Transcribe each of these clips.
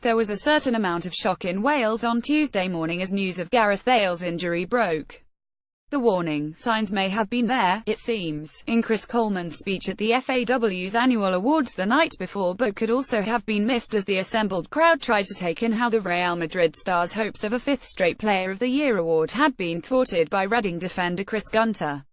There was a certain amount of shock in Wales on Tuesday morning as news of Gareth Bale's injury broke. The warning signs may have been there, it seems, in Chris Coleman's speech at the FAW's annual awards the night before, but could also have been missed as the assembled crowd tried to take in how the Real Madrid star's hopes of a fifth straight Player of the Year award had been thwarted by Reading defender Chris Gunter.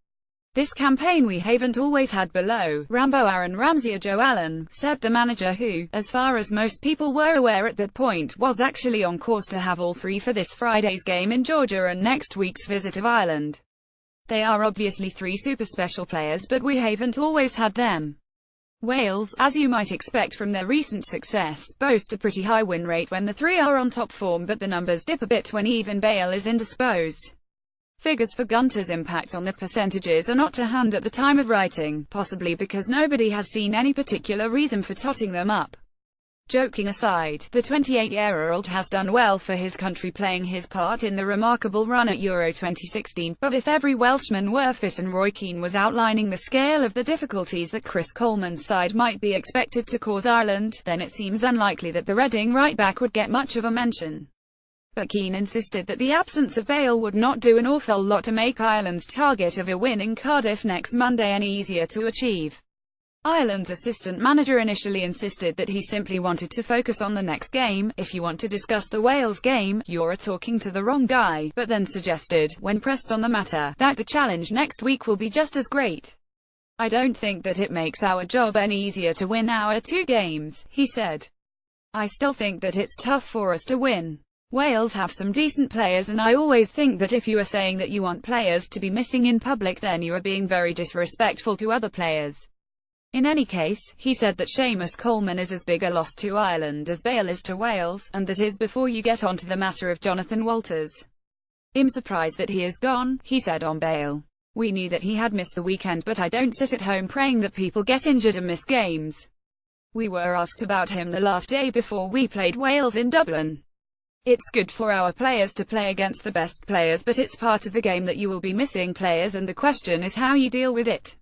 "This campaign we haven't always had below Rambo Aaron Ramsey or Joe Allen," said the manager who, as far as most people were aware at that point, was actually on course to have all three for this Friday's game in Georgia and next week's visit of Ireland. "They are obviously three super special players, but we haven't always had them. Wales, as you might expect from their recent success, boast a pretty high win rate when the three are on top form, but the numbers dip a bit when even Bale is indisposed." Figures for Gunter's impact on the percentages are not to hand at the time of writing, possibly because nobody has seen any particular reason for totting them up. Joking aside, the 28-year-old has done well for his country playing his part in the remarkable run at Euro 2016, but if every Welshman were fit and Roy Keane was outlining the scale of the difficulties that Chris Coleman's side might be expected to cause Ireland, then it seems unlikely that the Reading right-back would get much of a mention. But Keane insisted that the absence of Bale would not do an awful lot to make Ireland's target of a win in Cardiff next Monday any easier to achieve. Ireland's assistant manager initially insisted that he simply wanted to focus on the next game. "If you want to discuss the Wales game, you're talking to the wrong guy," but then suggested, when pressed on the matter, that the challenge next week will be just as great. "I don't think that it makes our job any easier to win our two games," he said. "I still think that it's tough for us to win. Wales have some decent players, and I always think that if you are saying that you want players to be missing in public, then you are being very disrespectful to other players." In any case, he said that Seamus Coleman is as big a loss to Ireland as Bale is to Wales, and that is before you get onto the matter of Jonathan Walters. "I'm surprised that he is gone," he said on Bale. "We knew that he had missed the weekend, but I don't sit at home praying that people get injured and miss games. We were asked about him the last day before we played Wales in Dublin. It's good for our players to play against the best players, but it's part of the game that you will be missing players, and the question is how you deal with it.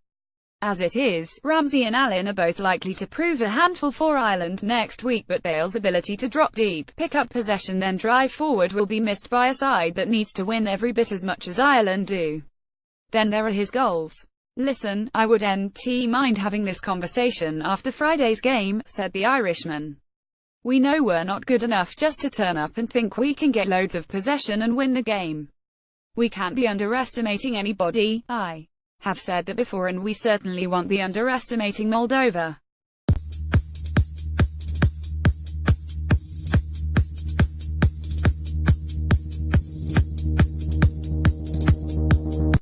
As it is, Ramsey and Allen are both likely to prove a handful for Ireland next week, but Bale's ability to drop deep, pick up possession then drive forward will be missed by a side that needs to win every bit as much as Ireland do. Then there are his goals. Listen, I wouldn't mind having this conversation after Friday's game," said the Irishman. "We know we're not good enough just to turn up and think we can get loads of possession and win the game. We can't be underestimating anybody. I have said that before, and we certainly won't be underestimating Moldova.